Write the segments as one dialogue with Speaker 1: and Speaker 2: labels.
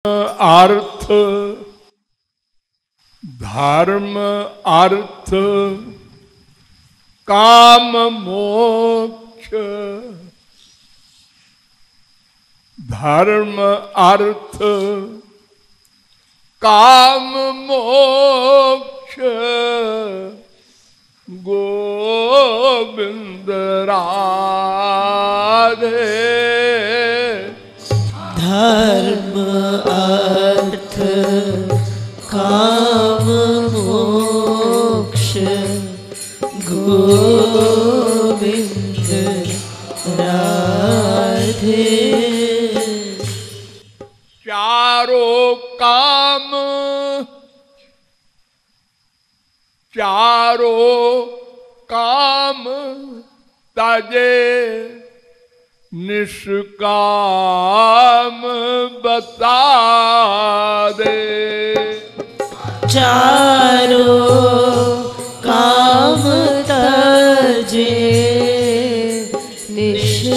Speaker 1: अर्थ धर्म अर्थ काम मोक्ष। धर्म अर्थ काम मोक्ष गोविंद राधे।
Speaker 2: धर्म अर्थ काम मोक्ष गोविंद राधे।
Speaker 1: चारों काम ताजे निष्काम बता दे।
Speaker 2: चारों काम तजे निष्काम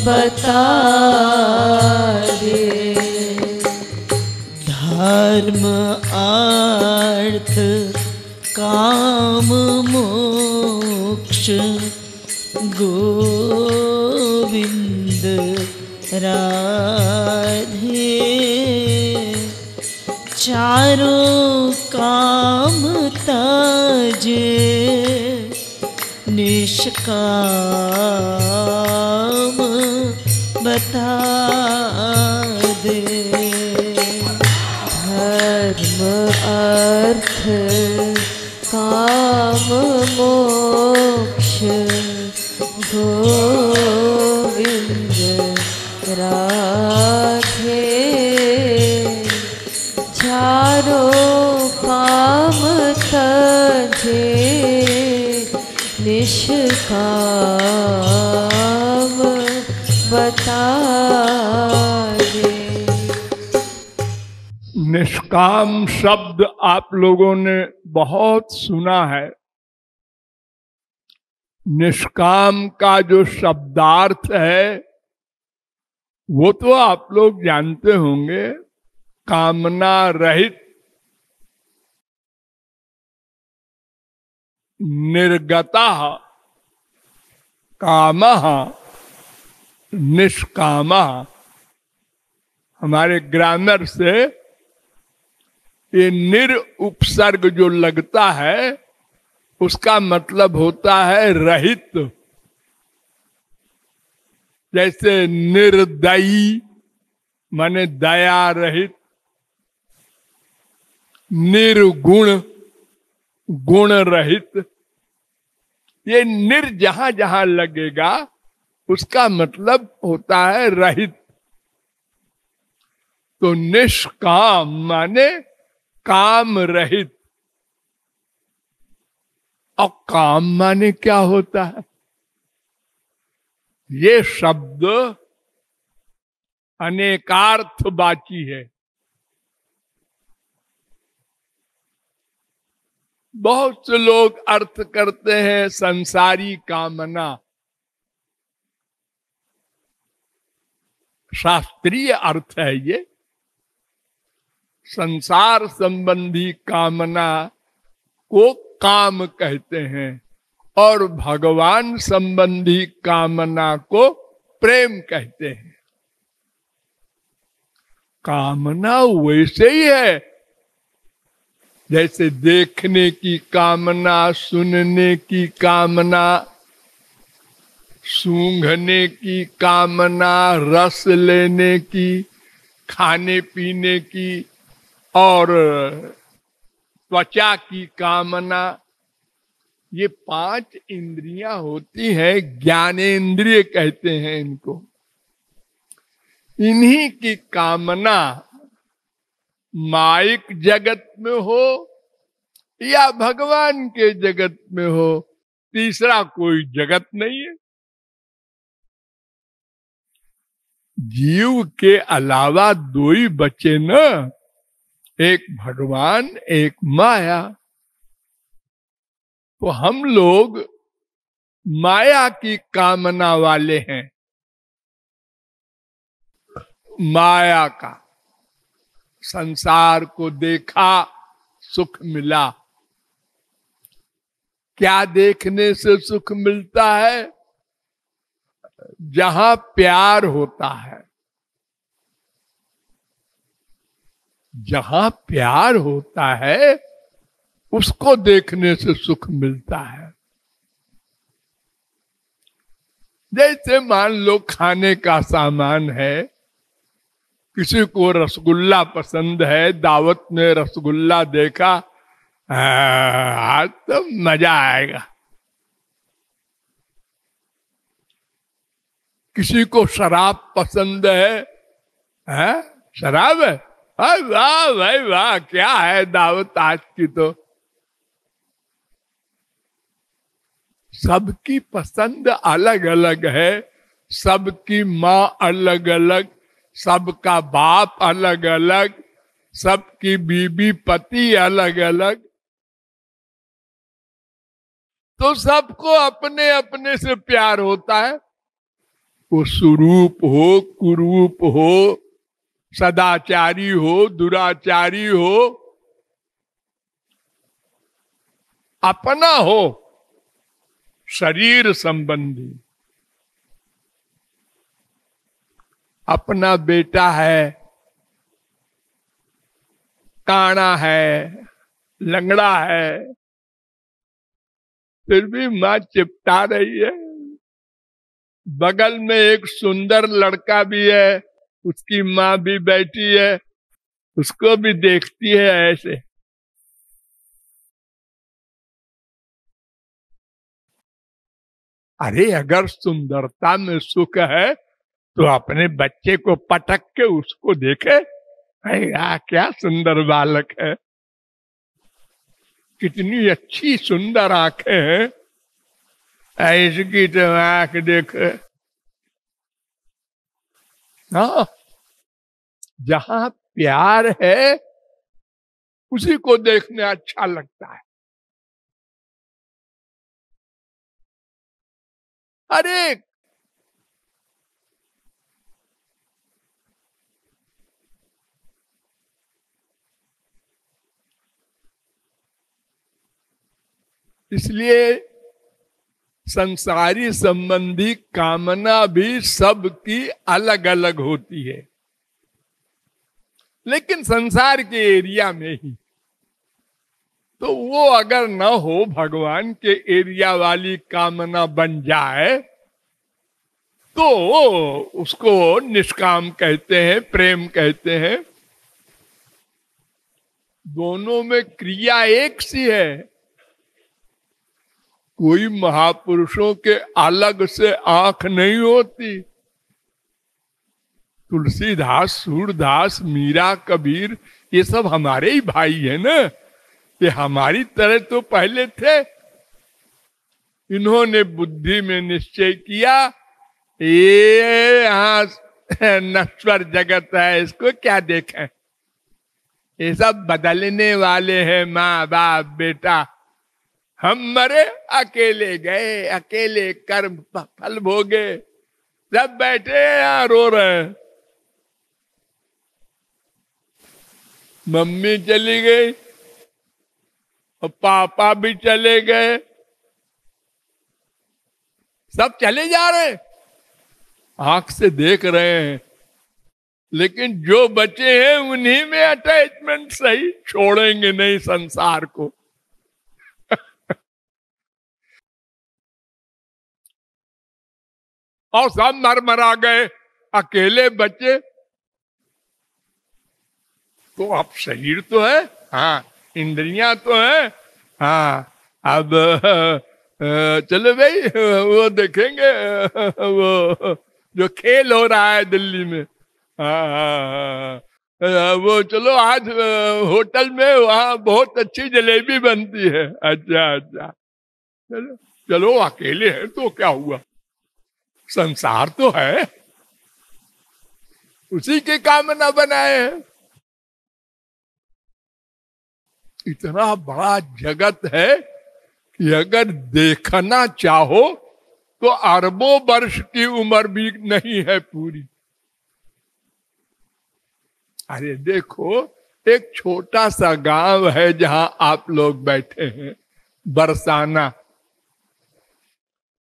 Speaker 2: बता दे। धर्म अर्थ काम मोक्ष गोविंद राधे। चारों काम तजे निष्काम बता दे। धर्म अर्थ काम मोक्ष गोविंद राधे। चारों काम तजे निष्काम बता दे।
Speaker 1: निष्काम शब्द आप लोगों ने बहुत सुना है। निष्काम का जो शब्दार्थ है वो तो आप लोग जानते होंगे, कामना रहित, निर्गता कामः निष्कामः। हमारे ग्रामर से ये निर उपसर्ग जो लगता है उसका मतलब होता है रहित। जैसे निर्दयी माने दया रहित, निर्गुण गुण रहित। ये निर जहां जहां लगेगा उसका मतलब होता है रहित। तो निष्काम माने काम रहित। और काम माने क्या होता है? ये शब्द अनेकार्थवाची है। बहुत से लोग अर्थ करते हैं संसारी कामना। शास्त्रीय अर्थ है ये। संसार संबंधी कामना को काम कहते हैं और भगवान संबंधी कामना को प्रेम कहते हैं। कामना वैसे ही है जैसे देखने की कामना, सुनने की कामना, सूंघने की कामना, रस लेने की, खाने पीने की और त्वचा की कामना। ये 5 इंद्रियां होती हैं, ज्ञानेंद्रिय कहते हैं इनको। इन्हीं की कामना माइक जगत में हो या भगवान के जगत में हो, तीसरा कोई जगत नहीं है। जीव के अलावा 2 ही बचे न, एक भगवान एक माया। तो हम लोग माया की कामना वाले हैं। माया का। संसार को देखा, सुख मिला। क्या देखने से सुख मिलता है? जहां प्यार होता है, जहां प्यार होता है उसको देखने से सुख मिलता है। जैसे मान लो खाने का सामान है, किसी को रसगुल्ला पसंद है, दावत में रसगुल्ला देखा, आज तो मजा आएगा। किसी को शराब पसंद है? शराब है, वाह भाई वाह, क्या है दावत आज की। तो सबकी पसंद अलग अलग है, सबकी माँ अलग अलग, सबका बाप अलग अलग, सबकी बीबी पति अलग अलग। तो सबको अपने अपने से प्यार होता है। वो सुरूप हो, कुरूप हो, सदाचारी हो, दुराचारी हो, अपना हो, शरीर संबंधी। अपना बेटा है, काना है, लंगड़ा है, फिर भी मां चिपटा रही है। बगल में एक सुंदर लड़का भी है, उसकी माँ भी बैठी है, उसको भी देखती है ऐसे। अरे अगर सुंदरता में सुख है तो अपने बच्चे को पटक के उसको देखे, क्या सुंदर बालक है, कितनी अच्छी सुंदर आंखें हैं, इसकी तो आंख देख। हाँ, जहां प्यार है उसी को देखने अच्छा लगता है। अरे इसलिए संसारी संबंधी कामना भी सबकी अलग अलग होती है, लेकिन संसार के एरिया में ही। तो वो अगर न हो, भगवान के एरिया वाली कामना बन जाए तो उसको निष्काम कहते हैं, प्रेम कहते हैं। दोनों में क्रिया एक सी है। कोई महापुरुषों के अलग से आंख नहीं होती। तुलसीदास, सूरदास, मीरा, कबीर, ये सब हमारे ही भाई है ना। ये हमारी तरह तो पहले थे। इन्होंने बुद्धि में निश्चय किया, ये यहाँ नश्वर जगत है, इसको क्या देखें, ये सब बदलने वाले हैं, माँ बाप बेटा। हम मरे, अकेले गए, अकेले कर्म फल भोगे, सब बैठे यहाँ रो रहे हैं। मम्मी चली गई और पापा भी चले गए, सब चले जा रहे हैं, आंख से देख रहे हैं, लेकिन जो बचे हैं उन्हीं में अटैचमेंट सही, छोड़ेंगे नहीं संसार को। और सब मर मरा गए, अकेले बचे। तो अब शरीर तो है, हाँ, इंद्रियां तो है, हाँ, अब चलो भाई वो देखेंगे, वो जो खेल हो रहा है दिल्ली में, हाँ, वो चलो आज होटल में वहां बहुत अच्छी जलेबी बनती है। अच्छा अच्छा, चलो चलो, अकेले हैं तो क्या हुआ, संसार तो है, उसी के कामना बनाए हैं। इतना बड़ा जगत है कि अगर देखना चाहो तो अरबों वर्ष की उम्र भी नहीं है पूरी। अरे देखो, एक छोटा सा गांव है जहां आप लोग बैठे हैं, बरसाना।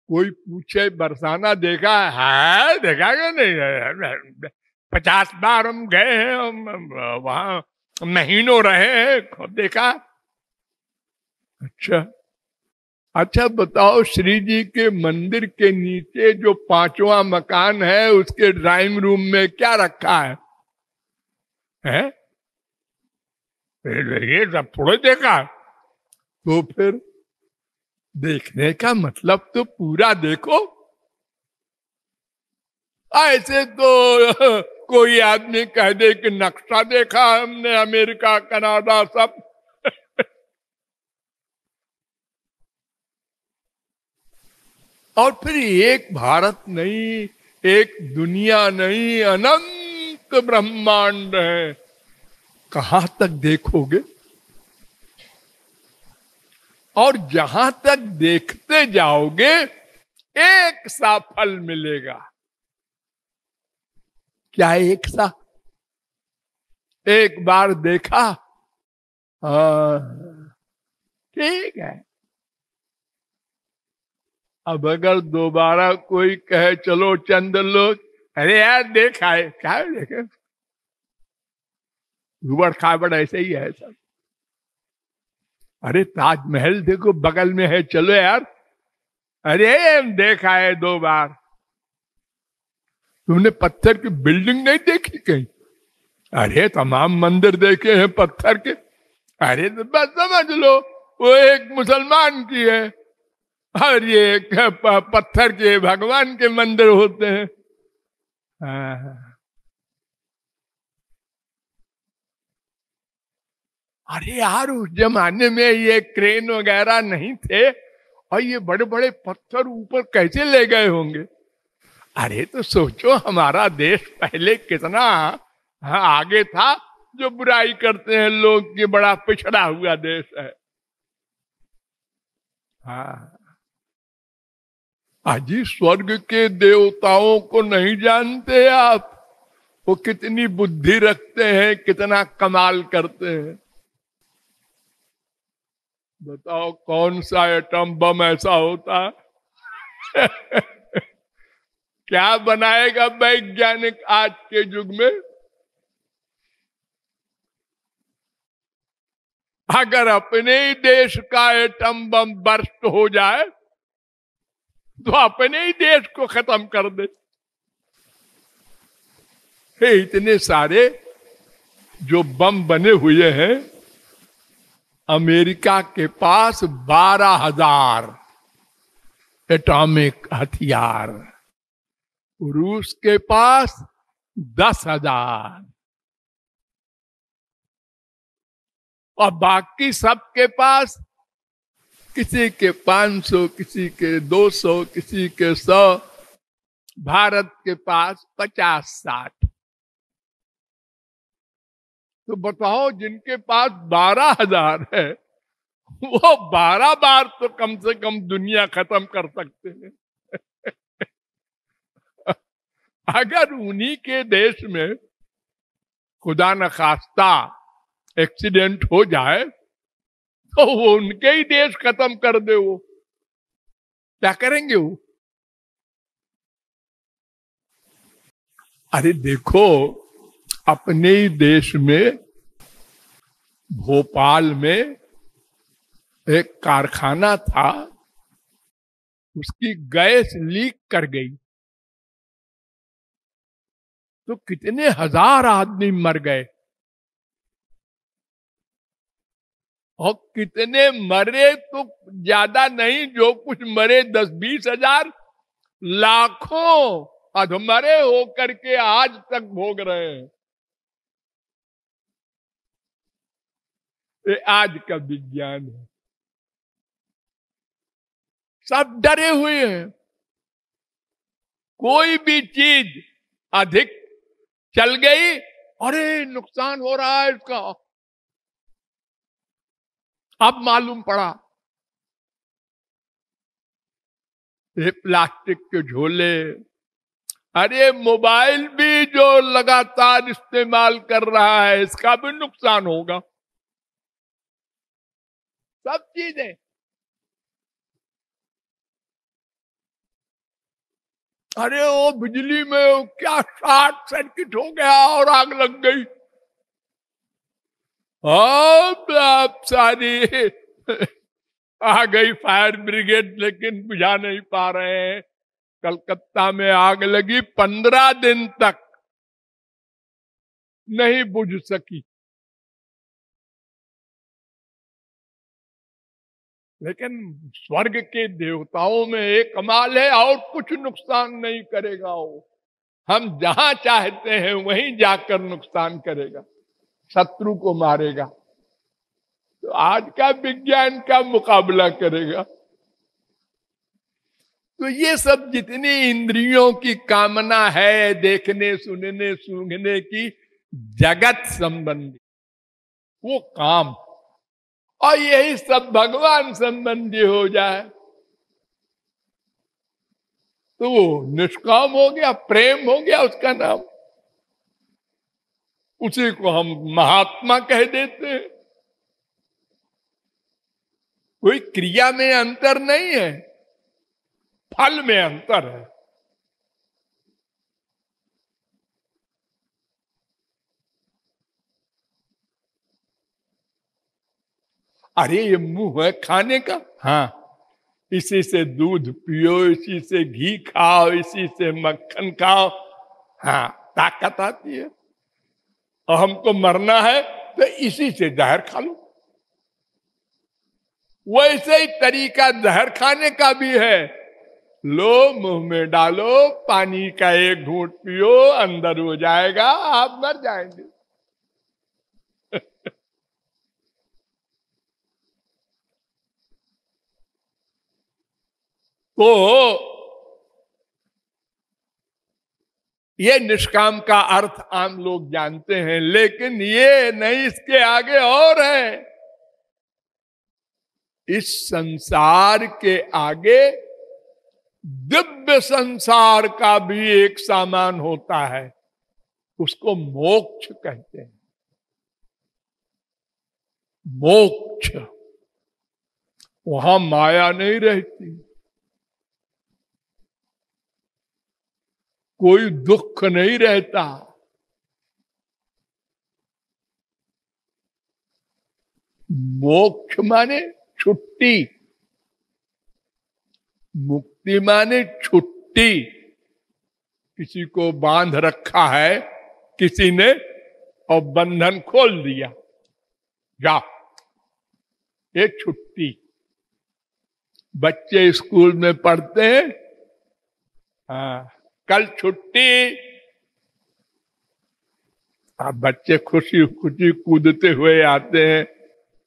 Speaker 1: कोई पूछे बरसाना देखा है? देखा क्या? नहीं। 50 बार हम गए हैं, हम वहां महीनों रहे हैं, खूब देखा। अच्छा, अच्छा बताओ, श्री जी के मंदिर के नीचे जो 5वां मकान है, उसके ड्राइंग रूम में क्या रखा है? हैं? ये सब थोड़े देखा। तो फिर देखने का मतलब तो पूरा देखो। ऐसे तो कोई आदमी कह दे कि नक्शा देखा हमने, अमेरिका कनाडा सब। और फिर एक भारत नहीं, एक दुनिया नहीं, अनंत ब्रह्मांड है। कहां तक देखोगे? और जहां तक देखते जाओगे, एक सा फल मिलेगा। क्या एक सा? एक बार देखा, हाँ ठीक है। अब अगर दोबारा कोई कहे चलो चंद लोग, अरे यार देखा है, क्या देखे? उबड़ खाबड़ ऐसे ही है सब। अरे ताजमहल देखो बगल में है, चलो यार। अरे हम देखा है 2 बार। तुमने पत्थर की बिल्डिंग नहीं देखी कहीं? अरे तमाम मंदिर देखे हैं पत्थर के। अरे तो बस समझ लो, वो एक मुसलमान की है और ये पत्थर के भगवान के मंदिर होते हैं। हाँ। अरे यार, उस जमाने में ये क्रेन वगैरह नहीं थे, और ये बड़े बड़े पत्थर ऊपर कैसे ले गए होंगे? अरे तो सोचो, हमारा देश पहले कितना आगे था। जो बुराई करते हैं लोग, ये बड़ा पिछड़ा हुआ देश है। हाँ। अजी स्वर्ग के देवताओं को नहीं जानते आप? वो कितनी बुद्धि रखते हैं, कितना कमाल करते हैं। बताओ कौन सा एटम बम ऐसा होता है? क्या बनाएगा वैज्ञानिक आज के युग में? अगर अपने ही देश का एटम बम बर्स्ट हो जाए, तो अपने ही देश को खत्म कर दे। इतने सारे जो बम बने हुए हैं, अमेरिका के पास 12,000 एटॉमिक हथियार, रूस के पास 10,000, और बाकी सबके पास किसी के 500, किसी के 200, किसी के 100। भारत के पास 50-60। तो बताओ, जिनके पास 12,000 है, वो 12 बार तो कम से कम दुनिया खत्म कर सकते हैं। अगर उन्हीं के देश में खुदा न खास्ता एक्सीडेंट हो जाए, तो वो उनके ही देश खत्म कर दे, वो क्या करेंगे वो? अरे देखो, अपने ही देश में भोपाल में एक कारखाना था, उसकी गैस लीक कर गई, तो कितने हजार आदमी मर गए। और कितने मरे तो ज्यादा नहीं, जो कुछ मरे 10-20 हजार, लाखों अधमरे होकर के आज तक भोग रहे हैं। ये आज का विज्ञान है। सब डरे हुए हैं। कोई भी चीज अधिक चल गई, अरे नुकसान हो रहा है इसका। अब मालूम पड़ा, ये प्लास्टिक के झोले, अरे मोबाइल भी जो लगातार इस्तेमाल कर रहा है इसका भी नुकसान होगा। सब चीजें, अरे वो बिजली में क्या शॉर्ट सर्किट हो गया और आग लग गई। अब सारी आ गई फायर ब्रिगेड, लेकिन बुझा नहीं पा रहे हैं। कलकत्ता में आग लगी, 15 दिन तक नहीं बुझ सकी। लेकिन स्वर्ग के देवताओं में एक कमाल है, और कुछ नुकसान नहीं करेगा वो। हम जहां चाहते हैं वहीं जाकर नुकसान करेगा, शत्रु को मारेगा। तो आज का विज्ञान का मुकाबला करेगा। तो ये सब जितनी इंद्रियों की कामना है, देखने सुनने सूंघने की, जगत संबंधी वो काम, और यही सब भगवान संबंधी हो जाए तो वो निष्काम हो गया, प्रेम हो गया उसका नाम। उसी को हम महात्मा कह देते हैं। कोई क्रिया में अंतर नहीं है, फल में अंतर है। अरे ये मुंह है खाने का, हाँ, इसी से दूध पियो, इसी से घी खाओ, इसी से मक्खन खाओ, हाँ, ताकत आती है। और हमको मरना है तो इसी से जहर खा लो। वैसे ही तरीका जहर खाने का भी है। लो, मुंह में डालो, पानी का एक घूंट पियो, अंदर हो जाएगा, आप मर जाएंगे। तो ये निष्काम का अर्थ आम लोग जानते हैं, लेकिन ये नहीं, इसके आगे और है। इस संसार के आगे दिव्य संसार का भी एक सामान होता है, उसको मोक्ष कहते हैं। मोक्ष, वहां माया नहीं रहती, कोई दुख नहीं रहता। मोक्ष माने छुट्टी, मुक्ति माने छुट्टी। किसी को बांध रखा है किसी ने और बंधन खोल दिया, जा, ये छुट्टी। बच्चे स्कूल में पढ़ते हैं, हाँ, कल छुट्टी। अब बच्चे खुशी खुशी कूदते हुए आते हैं।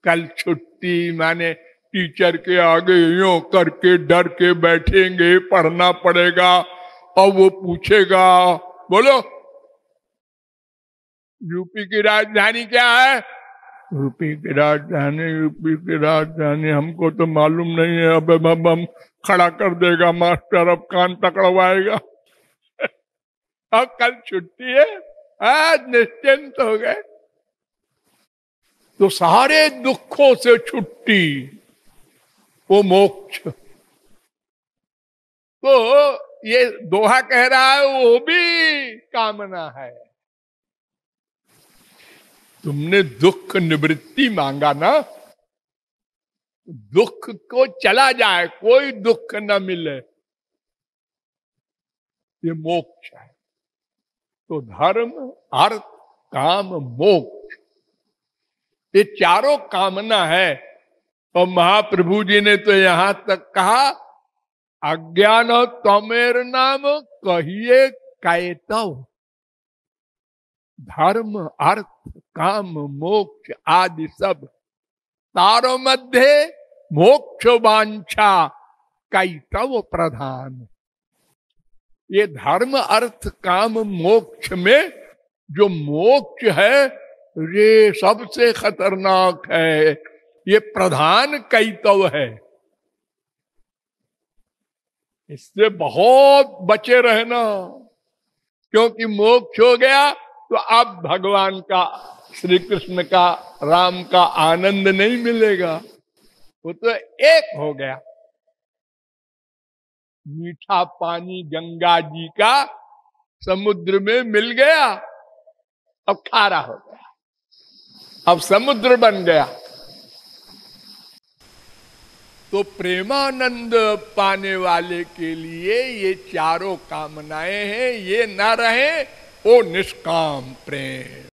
Speaker 1: कल छुट्टी माने टीचर के आगे यूं करके डर के बैठेंगे, पढ़ना पड़ेगा। और वो पूछेगा, बोलो यूपी की राजधानी क्या है? यूपी की राजधानी, यूपी की राजधानी हमको तो मालूम नहीं है। अब हम खड़ा कर देगा मास्टर, अब कान पकड़वाएगा। अब कल छुट्टी है, आज निश्चिंत हो गए। तो सारे दुखों से छुट्टी, वो मोक्ष। तो ये दोहा कह रहा है वो भी कामना है। तुमने दुख निवृत्ति मांगा ना, दुख को चला जाए, कोई दुख न मिले, ये मोक्ष है। तो धर्म, अर्थ, काम, मोक्ष, ये चारों कामना है। और महाप्रभु जी ने तो यहां तक कहा, अज्ञान तमेर नाम कहिए कैतव। धर्म, अर्थ, काम, मोक्ष आदि सब, तारो मध्य मोक्ष वांछा कैतव प्रधान। ये धर्म, अर्थ, काम, मोक्ष में जो मोक्ष है ये सबसे खतरनाक है, ये प्रधान कैतव है। इससे बहुत बचे रहना। क्योंकि मोक्ष हो गया तो अब भगवान का, श्री कृष्ण का, राम का आनंद नहीं मिलेगा, वो तो एक हो गया। मीठा पानी गंगा जी का समुद्र में मिल गया, अब खारा हो गया, अब समुद्र बन गया। तो प्रेमानंद पाने वाले के लिए ये चारों कामनाएं हैं, ये ना रहे वो निष्काम प्रेम।